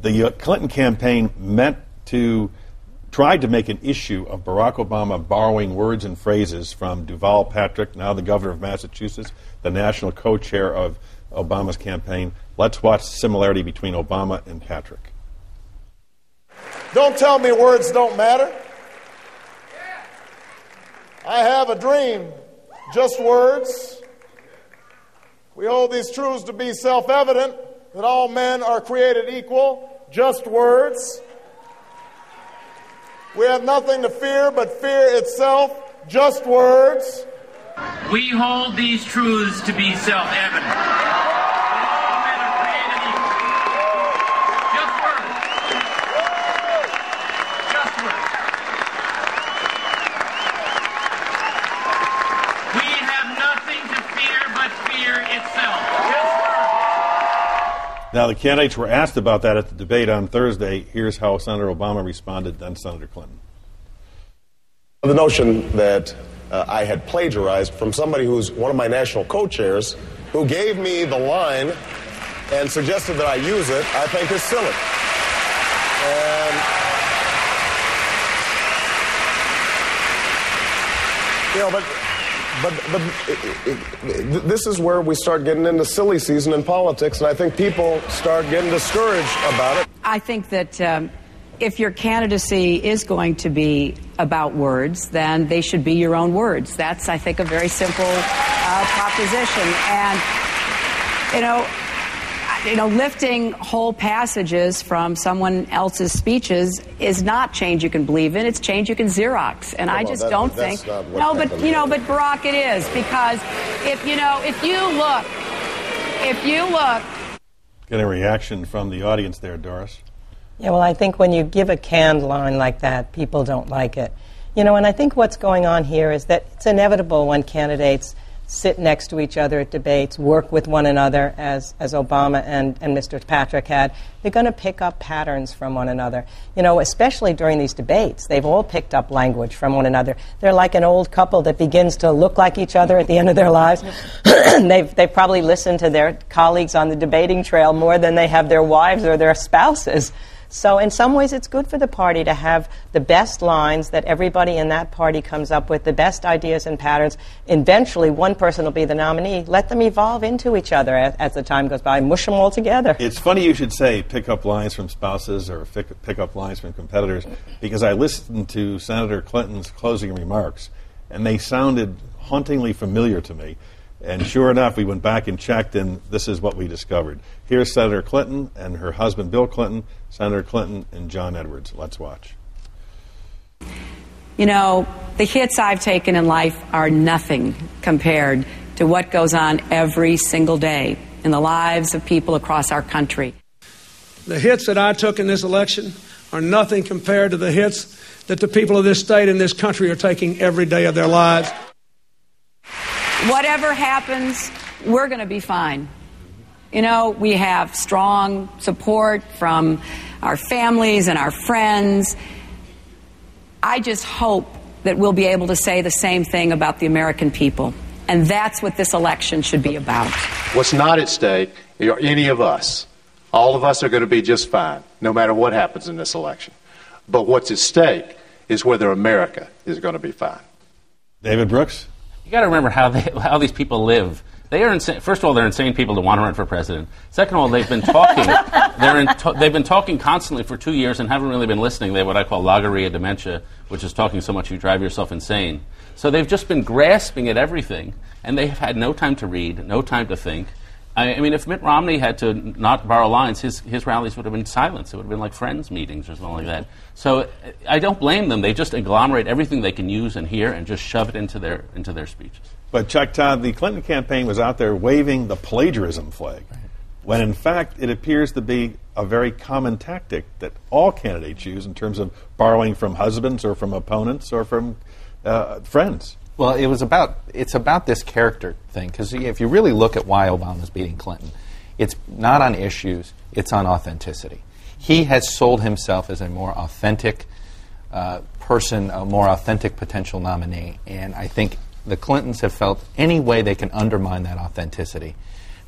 The Clinton campaign tried to make an issue of Barack Obama borrowing words and phrases from Deval Patrick, now the governor of Massachusetts, the national co-chair of Obama's campaign. Let's watch the similarity between Obama and Patrick. Don't tell me words don't matter. I have a dream. Just words. We hold these truths to be self-evident, that all men are created equal. Just words. We have nothing to fear but fear itself. Just words. We hold these truths to be self-evident. All men are created equal. Just words. Just words. We have nothing to fear but fear itself. Just words. Now, the candidates were asked about that at the debate on Thursday. Here's how Senator Obama responded, then Senator Clinton. The notion that I had plagiarized from somebody who's one of my national co-chairs, who gave me the line and suggested that I use it, I think is silly. And, but this is where we start getting into silly season in politics, and I think people start getting discouraged about it. I think that if your candidacy is going to be about words, then they should be your own words. That's, I think, a very simple proposition. And, lifting whole passages from someone else's speeches is not change you can believe in. It's change you can Xerox. And I just don't think. No, but Barack, it is, because if you look. Get a reaction from the audience there, Doris. Yeah, well, I think when you give a canned line like that, people don't like it. And I think what's going on here is that it's inevitable when candidates sit next to each other at debates, work with one another, as Obama and Mr. Patrick had. They're going to pick up patterns from one another. Especially during these debates, they've all picked up language from one another. They're like an old couple that begins to look like each other at the end of their lives. They've probably listened to their colleagues on the debating trail more than they have their wives or their spouses. So in some ways, it's good for the party to have the best lines that everybody in that party comes up with, the best ideas and patterns. Eventually, one person will be the nominee. Let them evolve into each other as the time goes by. Mush them all together. It's funny you should say pick up lines from spouses or pick up lines from competitors, because I listened to Senator Clinton's closing remarks, and they sounded hauntingly familiar to me. And sure enough, we went back and checked, and this is what we discovered. Here's Senator Clinton and her husband, Bill Clinton, Senator Clinton and John Edwards. Let's watch. The hits I've taken in life are nothing compared to what goes on every single day in the lives of people across our country. The hits that I took in this election are nothing compared to the hits that the people of this state and this country are taking every day of their lives. Whatever happens, we're going to be fine. We have strong support from our families and our friends. I just hope that we'll be able to say the same thing about the American people. And that's what this election should be about. What's not at stake are any of us. All of us are going to be just fine, no matter what happens in this election. But what's at stake is whether America is going to be fine. David Brooks? You got to remember how these people live. They are insane. First of all, they're insane people to want to run for president. Second of all, they've been talking. They've been talking constantly for 2 years and haven't really been listening. They have what I call logorrhea dementia, which is talking so much you drive yourself insane. So they've just been grasping at everything, and they have had no time to read, no time to think. I mean, if Mitt Romney had to not borrow lines, his rallies would have been silence. It would have been like Friends meetings or something like that. So I don't blame them. They just agglomerate everything they can use and hear and just shove it into their speeches. But Chuck Todd, the Clinton campaign was out there waving the plagiarism flag, when in fact it appears to be a very common tactic that all candidates use in terms of borrowing from husbands or from opponents or from friends. Well, it's about this character thing, because if you really look at why Obama's beating Clinton, it's not on issues, it's on authenticity. He has sold himself as a more authentic person, a more authentic potential nominee, and I think the Clintons have felt any way they can undermine that authenticity.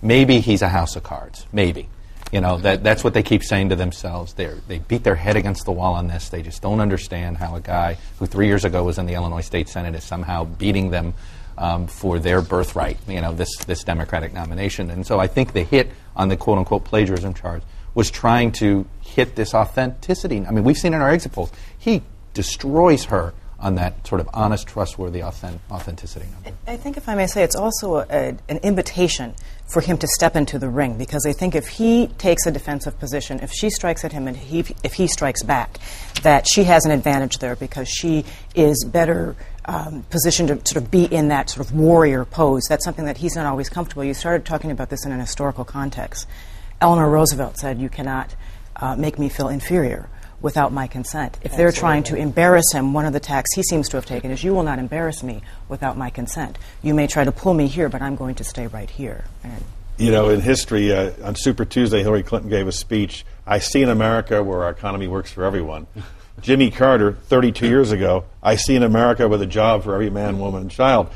Maybe he's a house of cards, maybe. You know, that's what they keep saying to themselves. They beat their head against the wall on this. They just don't understand how a guy who 3 years ago was in the Illinois State Senate is somehow beating them for their birthright, you know, this Democratic nomination. And so I think the hit on the quote-unquote plagiarism charge was trying to hit this authenticity. I mean, we've seen in our exit polls, he destroys her on that sort of honest, trustworthy authenticity number. I think, if I may say, it's also an invitation for him to step into the ring, because I think if he takes a defensive position, if she strikes at him and if he strikes back, that she has an advantage there because she is better positioned to sort of be in that sort of warrior pose. That's something that he's not always comfortable. You started talking about this in an historical context. Eleanor Roosevelt said, "You cannot make me feel inferior without my consent." If they're trying to embarrass him, one of the tacks he seems to have taken is, "You will not embarrass me without my consent. You may try to pull me here, but I'm going to stay right here." And you know, in history, on Super Tuesday, Hillary Clinton gave a speech, "I see an America where our economy works for everyone." Jimmy Carter, 32 years ago, "I see an America with a job for every man, woman, and child."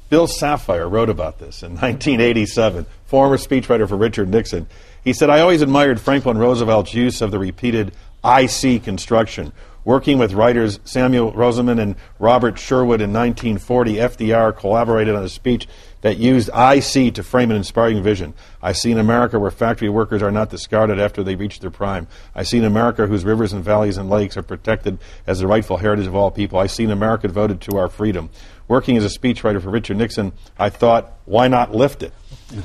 Bill Safire wrote about this in 1987, former speechwriter for Richard Nixon. He said, "I always admired Franklin Roosevelt's use of the repeated I see construction. Working with writers Samuel Roseman and Robert Sherwood in 1940, FDR collaborated on a speech that used I see to frame an inspiring vision. I see an America where factory workers are not discarded after they reach their prime. I see an America whose rivers and valleys and lakes are protected as the rightful heritage of all people. I see an America devoted to our freedom." Working as a speechwriter for Richard Nixon, I thought, why not lift it?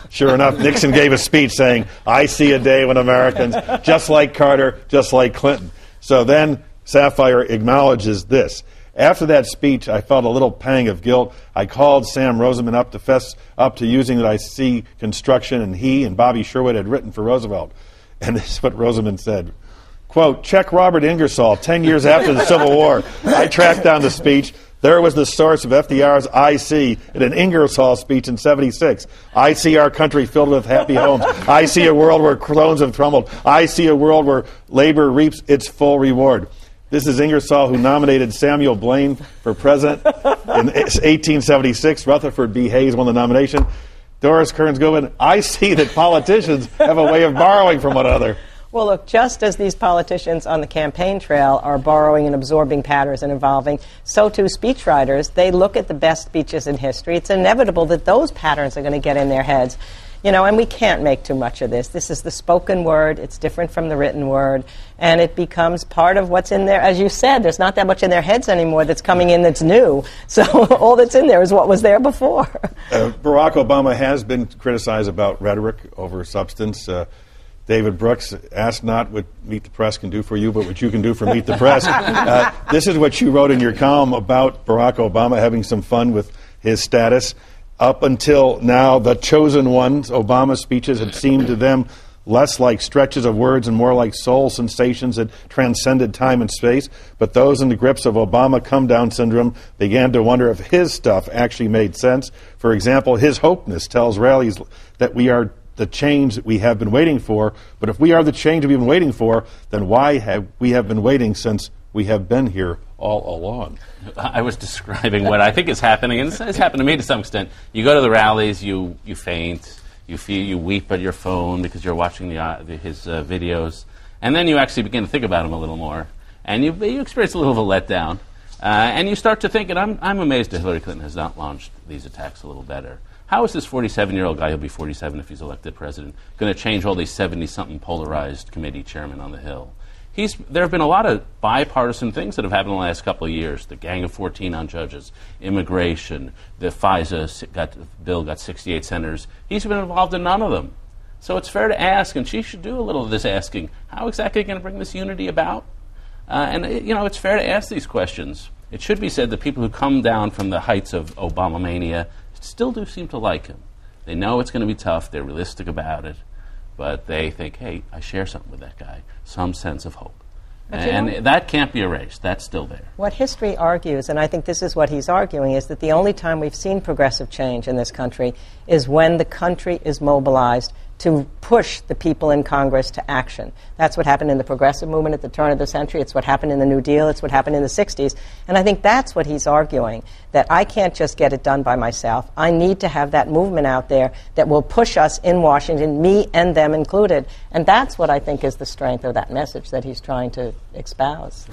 Sure enough, Nixon gave a speech saying, "I see a day when Americans, just like Carter, just like Clinton." So then Safire acknowledges this. "After that speech, I felt a little pang of guilt. I called Sam Roseman up to fess up to using that I see construction, and he and Bobby Sherwood had written for Roosevelt." And this is what Roseman said. Quote, "Check Robert Ingersoll, 10 years after the Civil War. I tracked down the speech. There was the source of FDR's I see in an Ingersoll speech in 76. I see our country filled with happy homes. I see a world where clones have crumbled. I see a world where labor reaps its full reward." This is Ingersoll, who nominated Samuel Blaine for president in 1876. Rutherford B. Hayes won the nomination. Doris Kearns Goodwin, "I see that politicians have a way of borrowing from one another." Well, look, just as these politicians on the campaign trail are borrowing and absorbing patterns and evolving, so too speechwriters. They look at the best speeches in history. It's inevitable that those patterns are going to get in their heads. You know, and we can't make too much of this. This is the spoken word. It's different from the written word. And it becomes part of what's in there. As you said, there's not that much in their heads anymore that's coming in that's new. So all that's in there is what was there before. Barack Obama has been criticized about rhetoric over substance. David Brooks, ask not what Meet the Press can do for you, but what you can do for Meet the Press. This is what you wrote in your column about Barack Obama having some fun with his status. Up until now, the chosen ones, Obama's speeches had seemed to them less like stretches of words and more like soul sensations that transcended time and space. But those in the grips of Obama come-down syndrome began to wonder if his stuff actually made sense. For example, his hopeness tells rallies that we are the change that we have been waiting for. But if we are the change we've been waiting for, then why have we been waiting since we have been here all along? I was describing what I think is happening, and it's happened to me to some extent. You go to the rallies, you faint, you weep at your phone because you're watching his videos, and then you actually begin to think about him a little more, and you experience a little of a letdown, and you start to think, and I'm amazed that Hillary Clinton has not launched these attacks a little better. How is this 47-year-old guy, he'll be 47 if he's elected president, going to change all these 70-something polarized committee chairmen on the Hill? There have been a lot of bipartisan things that have happened in the last couple of years. The Gang of 14 on judges, immigration, the FISA bill got 68 senators. He's been involved in none of them. So it's fair to ask, and she should do a little of this asking, how exactly are you going to bring this unity about? It's fair to ask these questions. It should be said that people who come down from the heights of Obama mania still do seem to like him. They know it's going to be tough. They're realistic about it. But they think, hey, I share something with that guy, some sense of hope. And that can't be erased. That's still there. What history argues, and I think this is what he's arguing, is that the only time we've seen progressive change in this country is when the country is mobilized to push the people in Congress to action. That's what happened in the progressive movement at the turn of the century. It's what happened in the New Deal. It's what happened in the 60s. And I think that's what he's arguing, that I can't just get it done by myself. I need to have that movement out there that will push us in Washington, me and them included. And that's what I think is the strength of that message that he's trying to espouse.